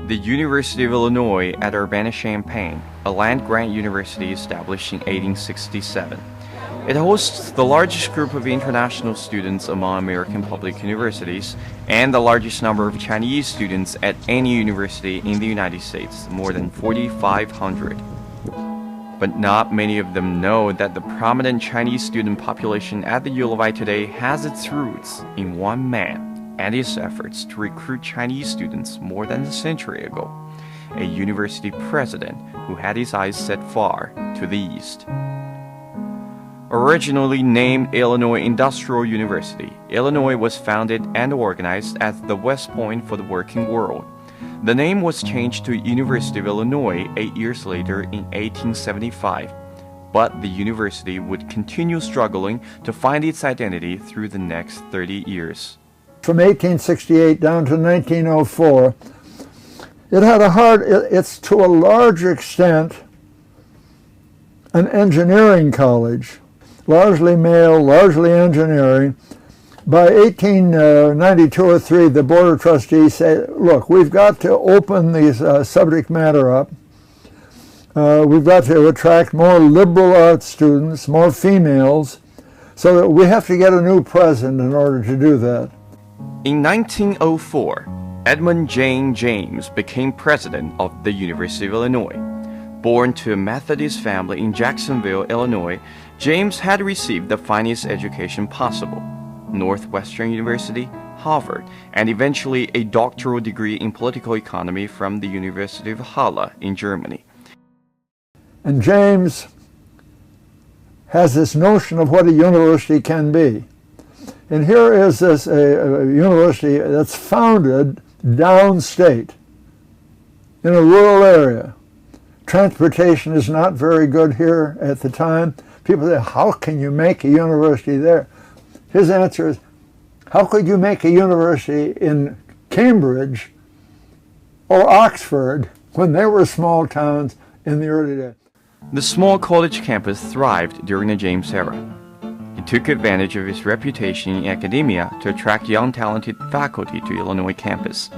The University of Illinois at Urbana-Champaign, a land-grant university established in 1867. It hosts the largest group of international students among American public universities and the largest number of Chinese students at any university in the United States, more than 4,500. But not many of them know that the prominent Chinese student population at the U of I today has its roots in one man and his efforts to recruit Chinese students more than a century ago, a university president who had his eyes set far to the east. Originally named Illinois Industrial University, Illinois was founded and organized as the West Point for the working world. The name was changed to University of Illinois 8 years later in 1875, but the university would continue struggling to find its identity through the next 30 years. From 1868 down to 1904, it's to a large extent an engineering college, largely male, largely engineering. By 1892 or 3, the Board of Trustees said, look, we've got to open these subject matter up. We've got to attract more liberal arts students, more females, so that we have to get a new president in order to do that. In 1904, Edmund Jane James became president of the University of Illinois. Born to a Methodist family in Jacksonville, Illinois, James had received the finest education possible: Northwestern University, Harvard, and eventually a doctoral degree in political economy from the University of Halle in Germany. And James has this notion of what a university can be. And here is this a university that's founded downstate in a rural area. Transportation is not very good here at the time. People say, how can you make a university there? His answer is, how could you make a university in Cambridge or Oxford when they were small towns in the early days? The small college campus thrived during the James era. He took advantage of his reputation in academia to attract young talented faculty to Illinois campus,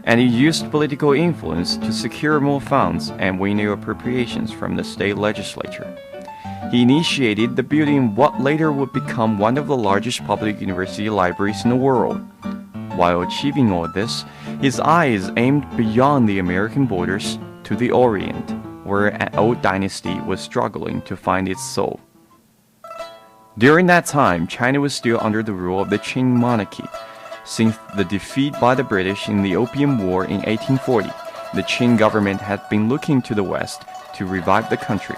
and he used political influence to secure more funds and win new appropriations from the state legislature. He initiated the building of what later would become one of the largest public university libraries in the world. While achieving all this, his eyes aimed beyond the American borders to the Orient, where an old dynasty was struggling to find its soul. During that time, China was still under the rule of the Qing monarchy. Since the defeat by the British in the Opium War in 1840, the Qing government had been looking to the West to revive the country.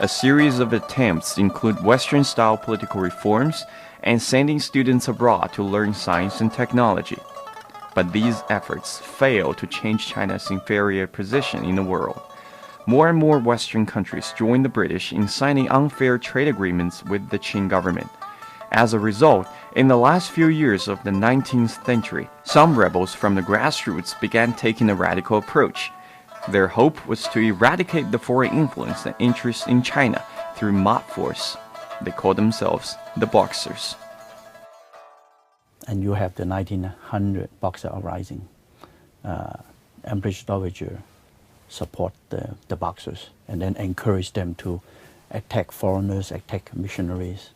A series of attempts include Western-style political reforms and sending students abroad to learn science and technology. But these efforts failed to change China's inferior position in the world. More and more Western countries joined the British in signing unfair trade agreements with the Qing government. As a result, in the last few years of the 19th century, some rebels from the grassroots began taking a radical approach. Their hope was to eradicate the foreign influence and interest in China through mob force. They called themselves the Boxers. And you have the 1900 Boxer Uprising. Empress Dowager support the Boxers and then encourage them to attack foreigners, attack missionaries.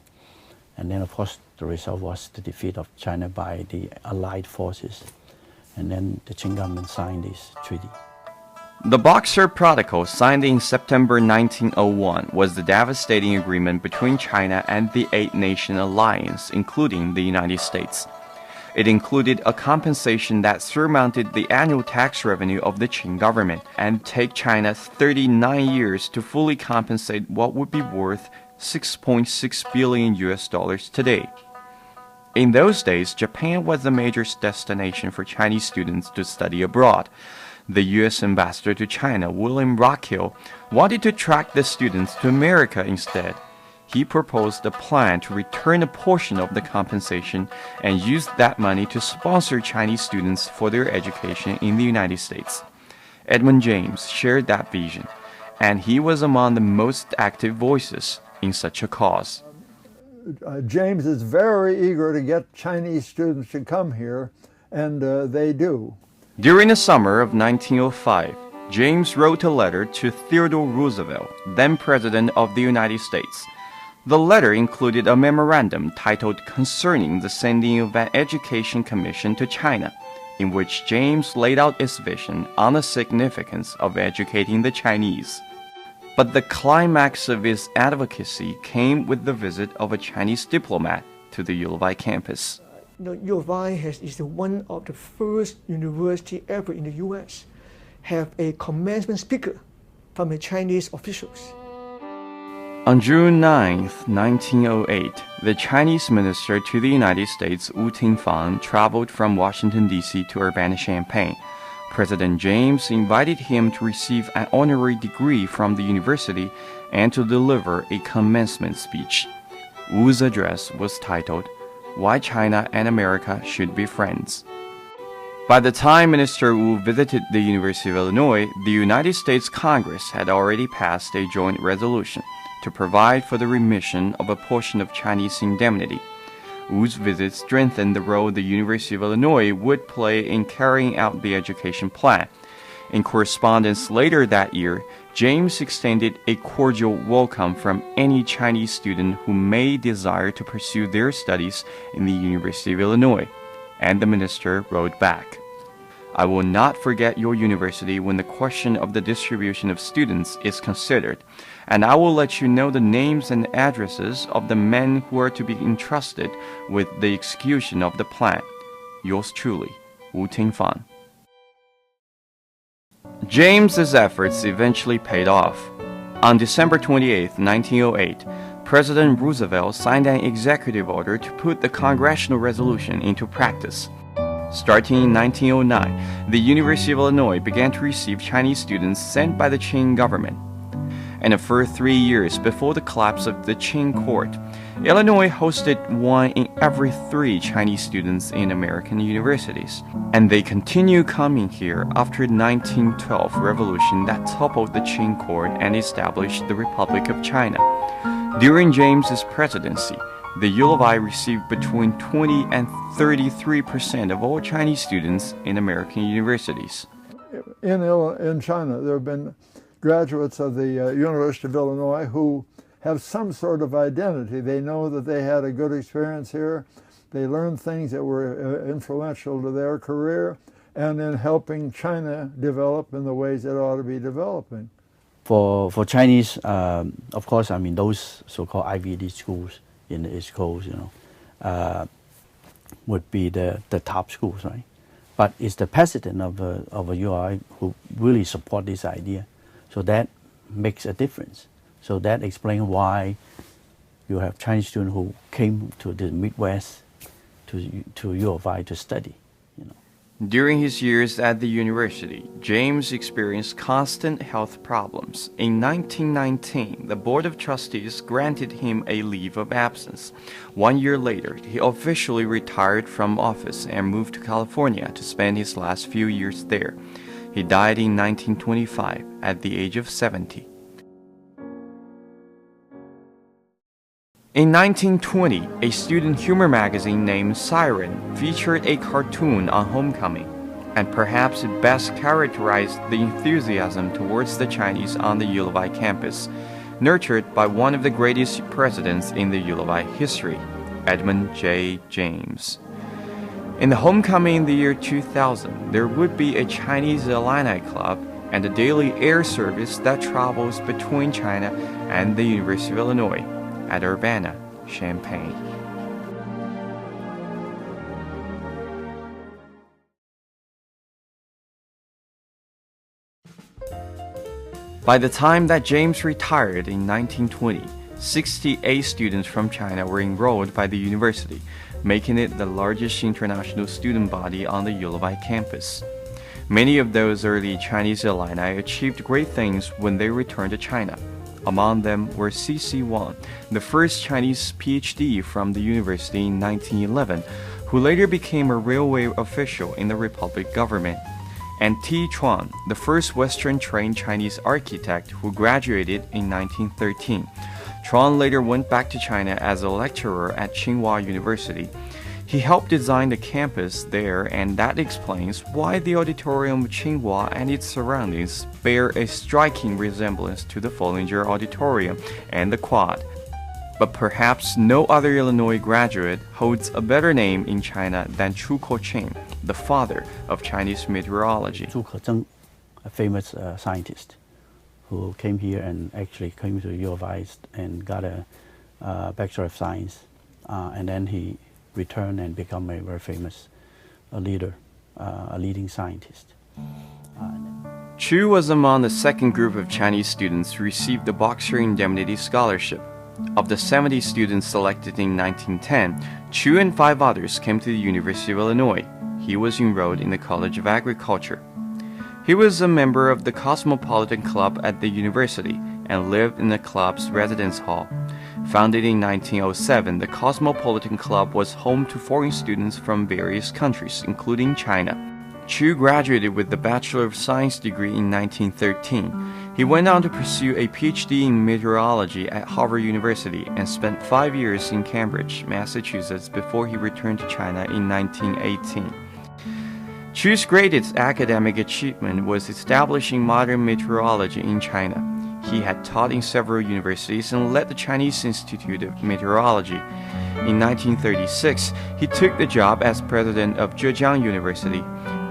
And then, of course, the result was the defeat of China by the Allied forces. And then the Qing government signed this treaty. The Boxer Protocol, signed in September 1901, was the devastating agreement between China and the Eight-Nation Alliance, including the United States. It included a compensation that surmounted the annual tax revenue of the Qing government and take China 39 years to fully compensate what would be worth $6.6 billion today. In those days, Japan was the major destination for Chinese students to study abroad. The U.S. ambassador to China, William Rockhill, wanted to attract the students to America instead. He proposed a plan to return a portion of the compensation and use that money to sponsor Chinese students for their education in the United States. Edmund James shared that vision, and he was among the most active voices in such a cause. James is very eager to get Chinese students to come here, and they do. During the summer of 1905, James wrote a letter to Theodore Roosevelt, then President of the United States. The letter included a memorandum titled Concerning the Sending of an Education Commission to China, in which James laid out his vision on the significance of educating the Chinese. But the climax of his advocacy came with the visit of a Chinese diplomat to the U of I campus. U of I is one of the first university ever in the U.S. have a commencement speaker from the Chinese officials. On June 9, 1908, the Chinese minister to the United States, Wu Tingfang, traveled from Washington, D.C. to Urbana-Champaign. President James invited him to receive an honorary degree from the university and to deliver a commencement speech. Wu's address was titled, Why China and America Should Be Friends. By the time Minister Wu visited the University of Illinois, the United States Congress had already passed a joint resolution to provide for the remission of a portion of Chinese indemnity. Wu's visit strengthened the role the University of Illinois would play in carrying out the education plan. In correspondence later that year, James extended a cordial welcome from any Chinese student who may desire to pursue their studies in the University of Illinois, and the minister wrote back, I will not forget your university when the question of the distribution of students is considered, and I will let you know the names and addresses of the men who are to be entrusted with the execution of the plan. Yours truly, Wu Tingfang. James's efforts eventually paid off. On December 28, 1908, President Roosevelt signed an executive order to put the congressional resolution into practice. Starting in 1909, the University of Illinois began to receive Chinese students sent by the Xing government. And for 3 years before the collapse of the Qing court, Illinois hosted 1 in every 3 Chinese students in American universities. And they continue coming here after the 1912 revolution that toppled the Qing court and established the Republic of China. During James's presidency, the U of I received between 20 and 33% of all Chinese students in American universities. In China, there have been graduates of the University of Illinois who have some sort of identity. They know that they had a good experience here. They learned things that were influential to their career and in helping China develop in the ways it ought to be developing. For Chinese, of course, I mean, those so-called Ivy League schools in the East Coast, would be the top schools, right? But it's the president of a UI who really support this idea. So that makes a difference. So that explains why you have Chinese students who came to the Midwest to U of I to study. During his years at the university, James experienced constant health problems. In 1919, the Board of Trustees granted him a leave of absence. 1 year later, he officially retired from office and moved to California to spend his last few years there. He died in 1925 at the age of 70. In 1920, a student humor magazine named Siren featured a cartoon on homecoming, and perhaps it best characterized the enthusiasm towards the Chinese on the U of I campus, nurtured by one of the greatest presidents in the U of I history, Edmund J. James. In the homecoming in the year 2000, there would be a Chinese alumni club and a daily air service that travels between China and the University of Illinois at Urbana-Champaign. By the time that James retired in 1920, 68 students from China were enrolled by the university, making it the largest international student body on the U of I campus. Many of those early Chinese alumni achieved great things when they returned to China. Among them were C.C. Wang, the first Chinese PhD from the university in 1911, who later became a railway official in the Republic government, and T. Chuan, the first Western-trained Chinese architect who graduated in 1913. Chuan later went back to China as a lecturer at Tsinghua University. He helped design the campus there, and that explains why the auditorium of Tsinghua and its surroundings bear a striking resemblance to the Follinger Auditorium and the Quad. But perhaps no other Illinois graduate holds a better name in China than Zhuo, the father of Chinese meteorology. Zhuo, a famous scientist who came here and actually came to U of I and got a Bachelor of Science, and then he returned and become a very famous leader, a leading scientist. Chu was among the second group of Chinese students who received the Boxer Indemnity Scholarship. Of the 70 students selected in 1910, Chu and 5 others came to the University of Illinois. He was enrolled in the College of Agriculture. He was a member of the Cosmopolitan Club at the university and lived in the club's residence hall. Founded in 1907, the Cosmopolitan Club was home to foreign students from various countries, including China. Chu graduated with the Bachelor of Science degree in 1913. He went on to pursue a PhD in meteorology at Harvard University and spent 5 years in Cambridge, Massachusetts before he returned to China in 1918. Chu's greatest academic achievement was establishing modern meteorology in China. He had taught in several universities and led the Chinese Institute of Meteorology. In 1936, he took the job as president of Zhejiang University.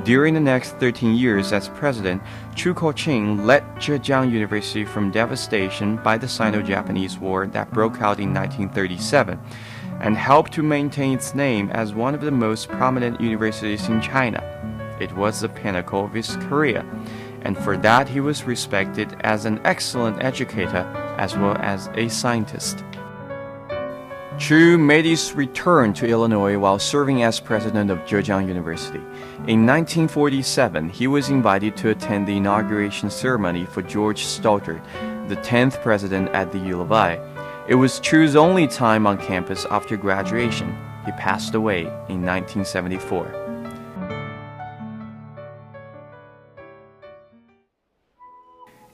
During the next 13 years as president, Zhuo led Zhejiang University from devastation by the Sino-Japanese War that broke out in 1937 and helped to maintain its name as one of the most prominent universities in China. It was the pinnacle of his career, and for that he was respected as an excellent educator as well as a scientist. Chu made his return to Illinois while serving as president of Zhejiang University. In 1947, he was invited to attend the inauguration ceremony for George Stoddard, the 10th president at the U of I. It was Chu's only time on campus after graduation. He passed away in 1974.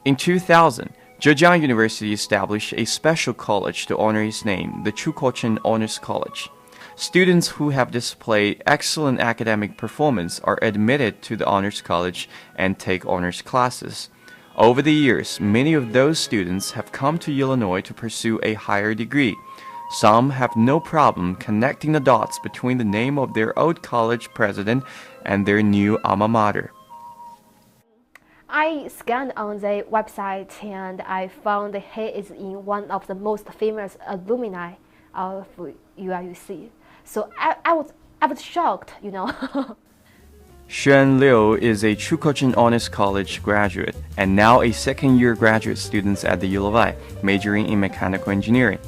In 2000, Zhejiang University established a special college to honor his name, the Zhuo Honors College. Students who have displayed excellent academic performance are admitted to the Honors College and take honors classes. Over the years, many of those students have come to Illinois to pursue a higher degree. Some have no problem connecting the dots between the name of their old college president and their new alma mater. I scanned on the website and I found he is in one of the most famous alumni of UIUC. So I was shocked, you know. Xuan Liu is a Zhuo Honors College graduate and now a second-year graduate student at the U of I, majoring in mechanical engineering.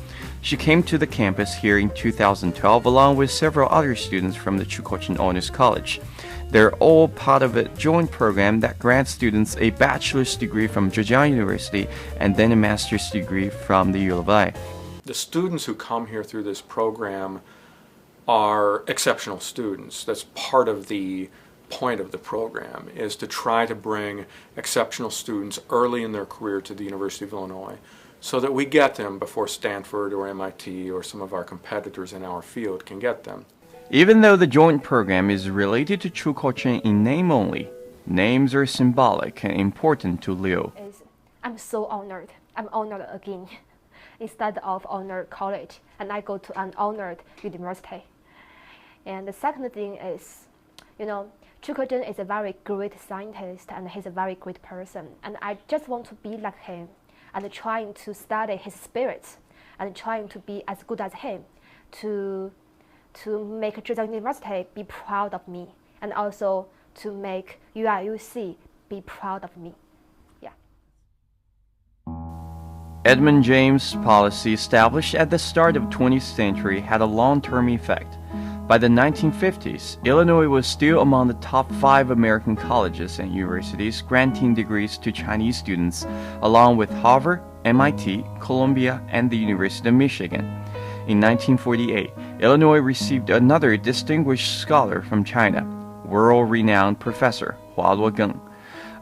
She came to the campus here in 2012 along with several other students from the Zhuo Honors College. They're all part of a joint program that grants students a bachelor's degree from Zhejiang University and then a master's degree from the U of I. The students who come here through this program are exceptional students. That's part of the point of the program, is to try to bring exceptional students early in their career to the University of Illinois so that we get them before Stanford or MIT or some of our competitors in our field can get them. Even though the joint program is related to Zhuo in name only, names are symbolic and important to Liu. I'm so honored. I'm honored again. Instead of honored college, and I go to an honored university. And the second thing is, you know, Zhuo is a very great scientist and he's a very great person. And I just want to be like him and trying to study his spirit and trying to be as good as him to make Zhejiang University be proud of me and also to make UIUC be proud of me. Yeah. Edmund James' policy established at the start of the 20th century had a long-term effect. By the 1950s, Illinois was still among the top 5 American colleges and universities granting degrees to Chinese students, along with Harvard, MIT, Columbia, and the University of Michigan. In 1948, Illinois received another distinguished scholar from China, world-renowned professor Hua Luogeng,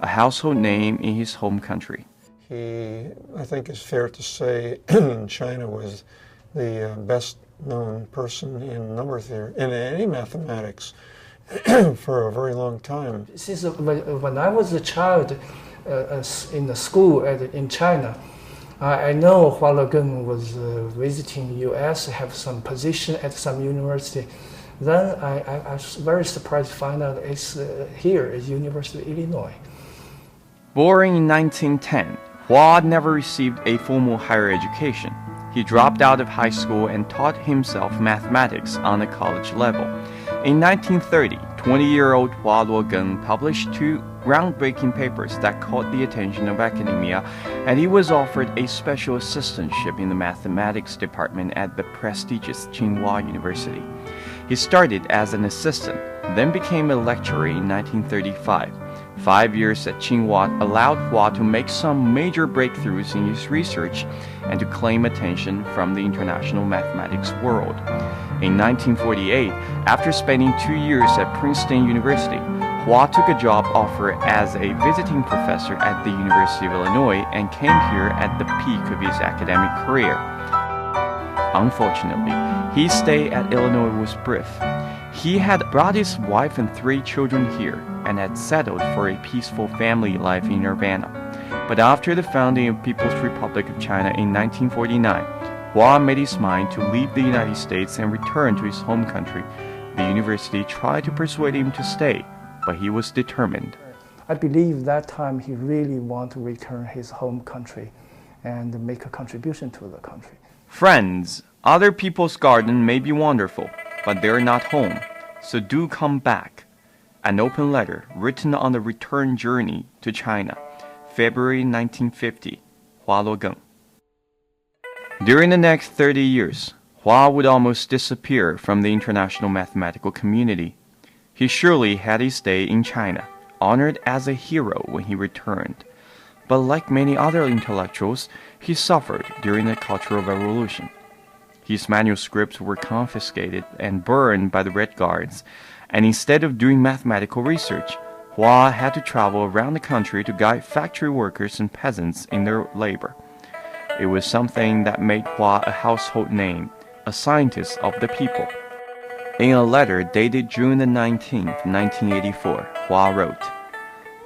a household name in his home country. He, I think it's fair to say, China was the best known person in number theory, in any mathematics, for a very long time. Since when I was a child in the school in China, I know Hua Legeng was visiting the U.S., have some position at some university. Then I was very surprised to find out it's here at University of Illinois. Born in 1910, Hua never received a formal higher education. He dropped out of high school and taught himself mathematics on a college level. In 1930, 20-year-old Hua Legeng published 2 groundbreaking papers that caught the attention of academia, and he was offered a special assistantship in the mathematics department at the prestigious Tsinghua University. He started as an assistant, then became a lecturer in 1935. 5 years at Tsinghua allowed Hua to make some major breakthroughs in his research and to claim attention from the international mathematics world. In 1948, after spending 2 years at Princeton University, Hua took a job offer as a visiting professor at the University of Illinois and came here at the peak of his academic career. Unfortunately, his stay at Illinois was brief. He had brought his wife and 3 children here and had settled for a peaceful family life in Urbana. But after the founding of People's Republic of China in 1949, Hua made his mind to leave the United States and return to his home country. The university tried to persuade him to stay, but he was determined. I believe that time he really wanted to return his home country and make a contribution to the country. Friends, other people's garden may be wonderful, but they're not home, so do come back. An open letter written on the return journey to China, February 1950, Hua Legeng. During the next 30 years, Hua would almost disappear from the international mathematical community. He surely had his day in China, honored as a hero when he returned. But like many other intellectuals, he suffered during the Cultural Revolution. His manuscripts were confiscated and burned by the Red Guards, and instead of doing mathematical research, Hua had to travel around the country to guide factory workers and peasants in their labor. It was something that made Hua a household name, a scientist of the people. In a letter dated June 19, 1984, Hua wrote,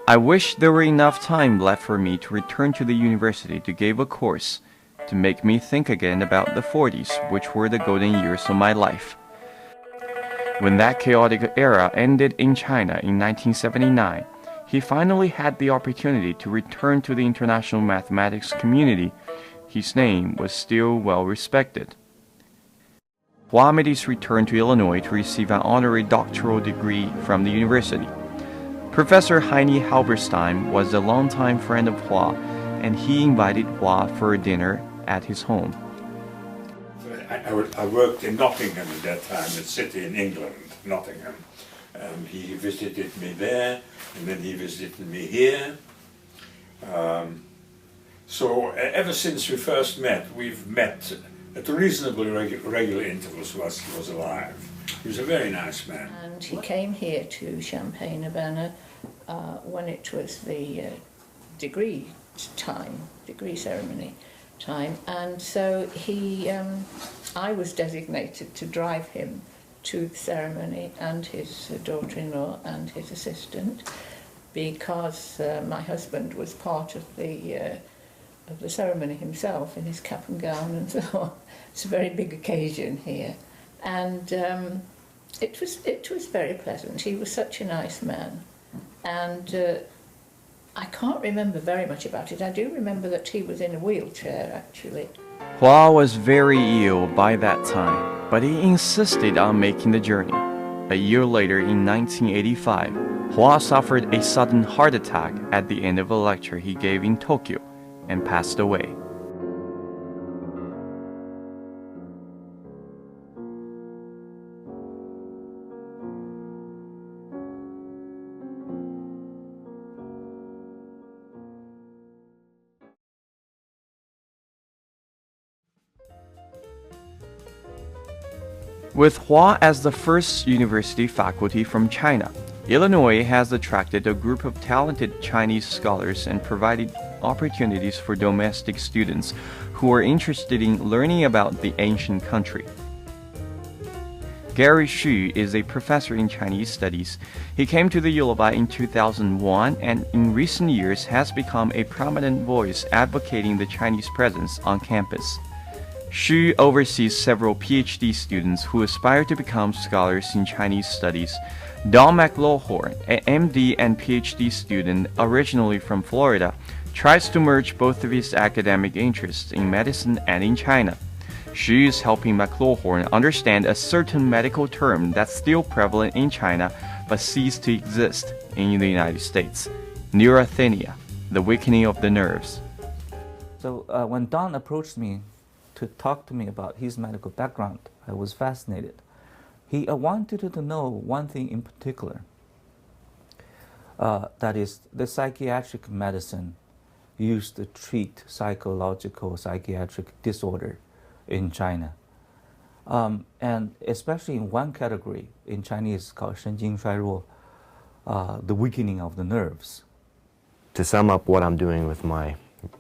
"I wish there were enough time left for me to return to the university to give a course, to make me think again about the 40s, which were the golden years of my life." When that chaotic era ended in China in 1979, he finally had the opportunity to return to the international mathematics community. His name was still well respected. Hua made his return to Illinois to receive an honorary doctoral degree from the university. Professor Heine Halberstein was a longtime friend of Hua, and he invited Hua for a dinner at his home. I worked in Nottingham at that time, a city in England, Nottingham. He visited me there, and then he visited me here. So ever since we first met, we've met at reasonably regular intervals whilst he was alive. He was a very nice man. And he came here to Champaign, Urbana, when it was the degree ceremony time, and so I was designated to drive him to the ceremony, and his daughter-in-law and his assistant, because my husband was part of the ceremony himself in his cap and gown and so on. It's a very big occasion here, and it was very pleasant. He was such a nice man, and I can't remember very much about it. I do remember that he was in a wheelchair, actually. Hua was very ill by that time, but he insisted on making the journey. A year later, in 1985, Hua suffered a sudden heart attack at the end of a lecture he gave in Tokyo and passed away. With Hua as the first university faculty from China, Illinois has attracted a group of talented Chinese scholars and provided opportunities for domestic students who are interested in learning about the ancient country. Gary Xu is a professor in Chinese studies. He came to the Ulabai in 2001 and in recent years has become a prominent voice advocating the Chinese presence on campus. Xu oversees several PhD students who aspire to become scholars in Chinese studies. Don McLawhorn, an MD and PhD student originally from Florida, tries to merge both of his academic interests in medicine and in China. Xu is helping McLawhorn understand a certain medical term that's still prevalent in China but ceased to exist in the United States: neurasthenia, the weakening of the nerves. So when Don approached me to talk to me about his medical background, I was fascinated. He wanted to know one thing in particular, that is the psychiatric medicine used to treat psychiatric disorder in China. And especially in one category in Chinese called 神经衰弱, the weakening of the nerves. To sum up what I'm doing with my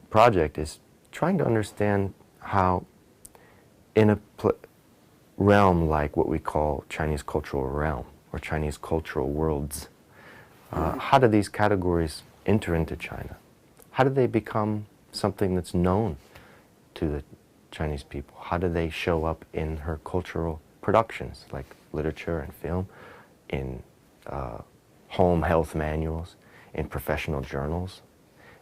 project is trying to understand how in a realm like what we call Chinese cultural realm or Chinese cultural worlds, how do these categories enter into China? How do they become something that's known to the Chinese people? How do they show up in her cultural productions like literature and film, in home health manuals, in professional journals?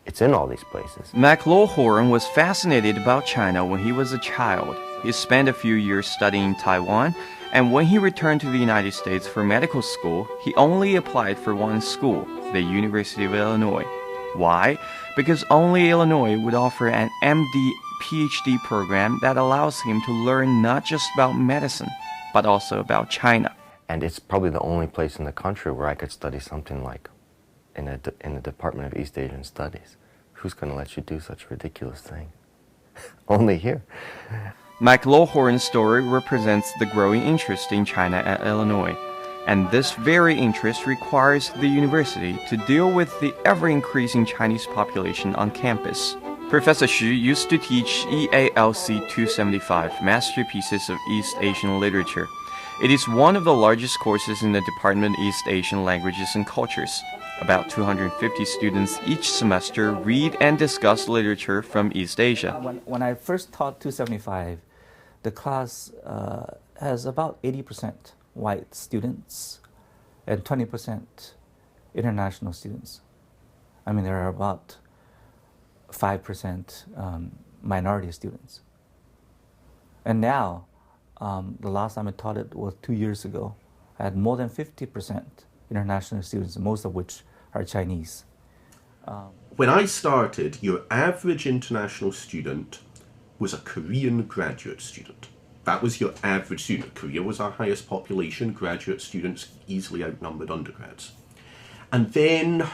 It's in all these places. McLawhorn was fascinated about China when he was a child. He spent a few years studying in Taiwan, and when he returned to the United States for medical school, he only applied for one school, the University of Illinois. Why? Because only Illinois would offer an MD PhD program that allows him to learn not just about medicine, but also about China. And it's probably the only place in the country where I could study something like in the Department of East Asian Studies. Who's going to let you do such a ridiculous thing? Only here. McLawhorn's story represents the growing interest in China at Illinois, and this very interest requires the university to deal with the ever-increasing Chinese population on campus. Professor Xu used to teach EALC 275, Masterpieces of East Asian Literature. It is one of the largest courses in the Department of East Asian Languages and Cultures. About 250 students each semester read and discuss literature from East Asia. When I first taught 275, the class has about 80% white students and 20% international students. I mean, there are about 5% minority students. And now, the last time I taught it was 2 years ago. I had more than 50% international students, most of which are Chinese. When I started, your average international student was a Korean graduate student. That was your average student. Korea was our highest population. Graduate students easily outnumbered undergrads. And then,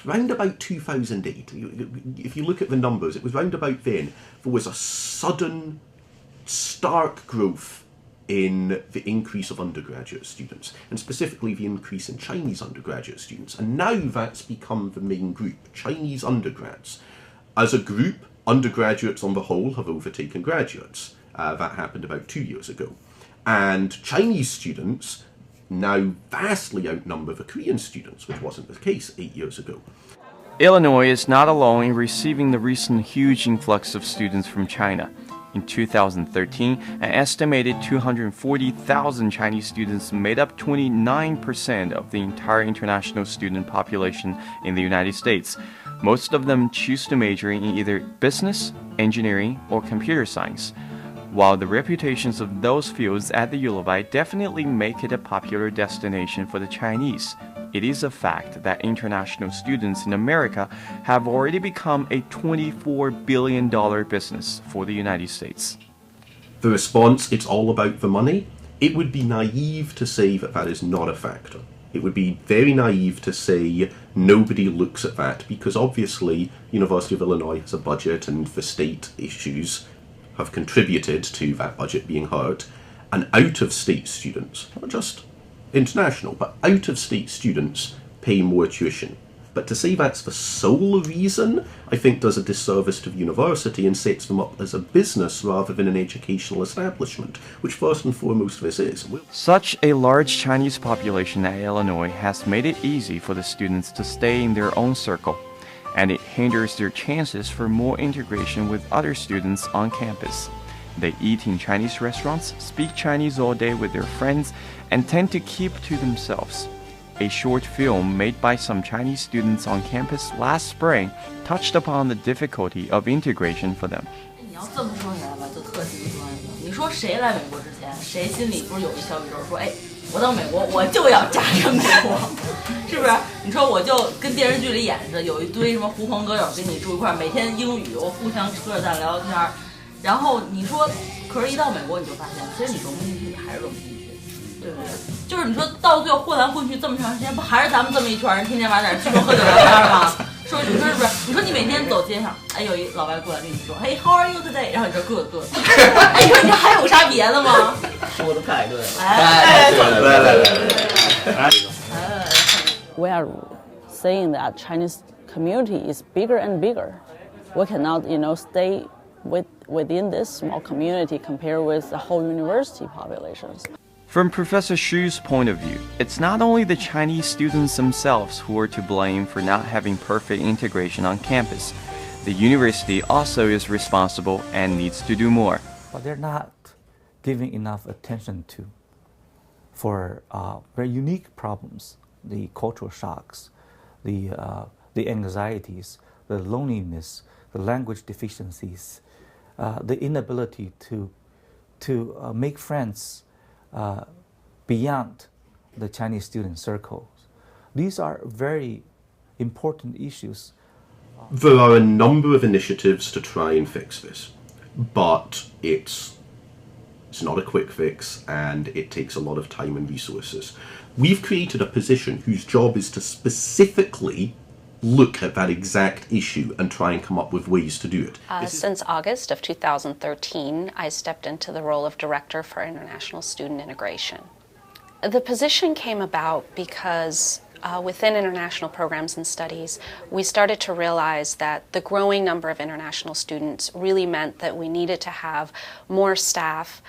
round about 2008, if you look at the numbers, it was round about then, there was a sudden, stark growth in the increase of undergraduate students, and specifically the increase in Chinese undergraduate students. And now that's become the main group, Chinese undergrads. As a group, undergraduates on the whole have overtaken graduates. That happened about 2 years ago. And Chinese students now vastly outnumber the Korean students, which wasn't the case 8 years ago. Illinois is not alone in receiving the recent huge influx of students from China. In 2013, an estimated 240,000 Chinese students made up 29% of the entire international student population in the United States. Most of them choose to major in either business, engineering, or computer science. While the reputations of those fields at the Ulabai definitely make it a popular destination for the Chinese, it is a fact that international students in America have already become a $24 billion business for the United States. The response, it's all about the money. It would be naive to say that that is not a factor. It would be very naive to say nobody looks at that, because obviously University of Illinois has a budget and the state issues have contributed to that budget being hurt, and out-of-state students, not just international, but out-of-state students pay more tuition. But to say that's the sole reason, I think does a disservice to the university and sets them up as a business rather than an educational establishment, which first and foremost this is. Such a large Chinese population at Illinois has made it easy for the students to stay in their own circle, and it hinders their chances for more integration with other students on campus. They eat in Chinese restaurants, speak Chinese all day with their friends, and tend to keep to themselves. A short film made by some Chinese students on campus last spring touched upon the difficulty of integration for them. 你要这么说起来吧，就特极端的。你说谁来美国之前，谁心里不是有一小宇宙说，哎，我到美国我就要扎根美国，是不是？你说我就跟电视剧里演着，有一堆什么狐朋狗友跟你住一块，每天英语我互相扯着蛋聊天，然后你说，可是一到美国你就发现，其实你融不进去，你还是融不进去。 对不对？就是你说到最后混来混去这么长时间，不还是咱们这么一圈人天天晚上聚着喝酒聊天吗？说你说是不是？你说你每天走街上，哎，有一老外过来跟你说，嘿 ，How are you today？ 然后你说 good。哎，你说你还有啥别的吗？说的太对了，哎，来。We are saying that Chinese community is bigger and bigger. We cannot, stay within this small community compared with the whole university populations. From Professor Xu's point of view, it's not only the Chinese students themselves who are to blame for not having perfect integration on campus. The university also is responsible and needs to do more. But they're not giving enough attention for very unique problems, the cultural shocks, the anxieties, the loneliness, the language deficiencies, the inability to make friends beyond the Chinese student circles. These are very important issues. There are a number of initiatives to try and fix this, but it's not a quick fix and it takes a lot of time and resources. We've created a position whose job is to specifically look at that exact issue and try and come up with ways to do it. Since August of 2013, I stepped into the role of Director for International Student Integration. The position came about because within international programs and studies, we started to realize that the growing number of international students really meant that we needed to have more staff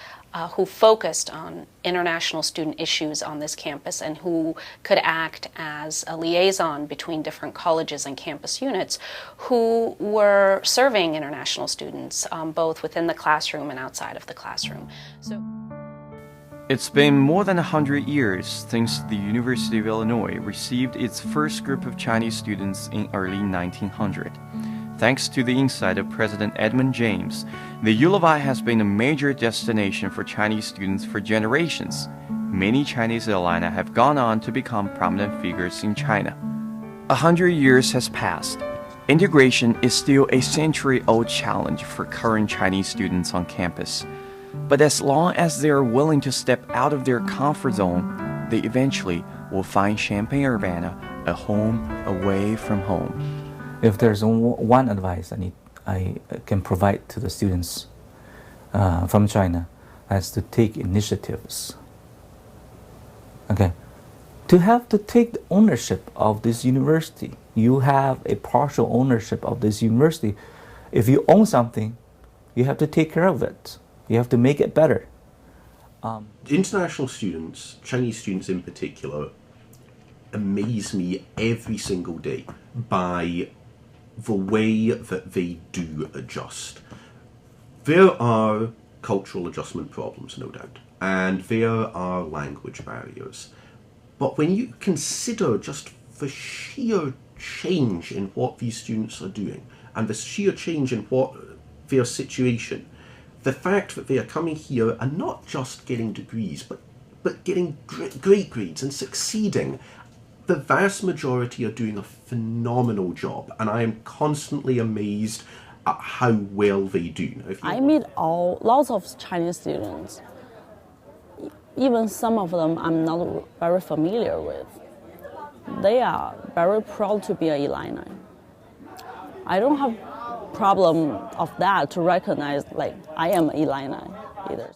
who focused on international student issues on this campus and who could act as a liaison between different colleges and campus units who were serving international students both within the classroom and outside of the classroom. It's been more than 100 years since the University of Illinois received its first group of Chinese students in early 1900. Thanks to the insight of President Edmund James, the U of I has been a major destination for Chinese students for generations. Many Chinese alumni have gone on to become prominent figures in China. 100 years has passed. Integration is still a century-old challenge for current Chinese students on campus. But as long as they are willing to step out of their comfort zone, they eventually will find Champaign-Urbana a home away from home. If there's one advice I can provide to the students from China, that's to take initiatives. Okay, to take the ownership of this university. You have a partial ownership of this university. If you own something, you have to take care of it. You have to make it better. International students, Chinese students in particular, amaze me every single day by the way that they do adjust. There are cultural adjustment problems, no doubt, and there are language barriers. But when you consider just the sheer change in what these students are doing and the sheer change in what their situation, the fact that they are coming here and not just getting degrees, but getting great grades and succeeding, the vast majority are doing a phenomenal job, and I am constantly amazed at how well they do. I meet lots of Chinese students. Even some of them I'm not very familiar with. They are very proud to be an Illini. I don't have problem of that to recognize like I am an Illini either.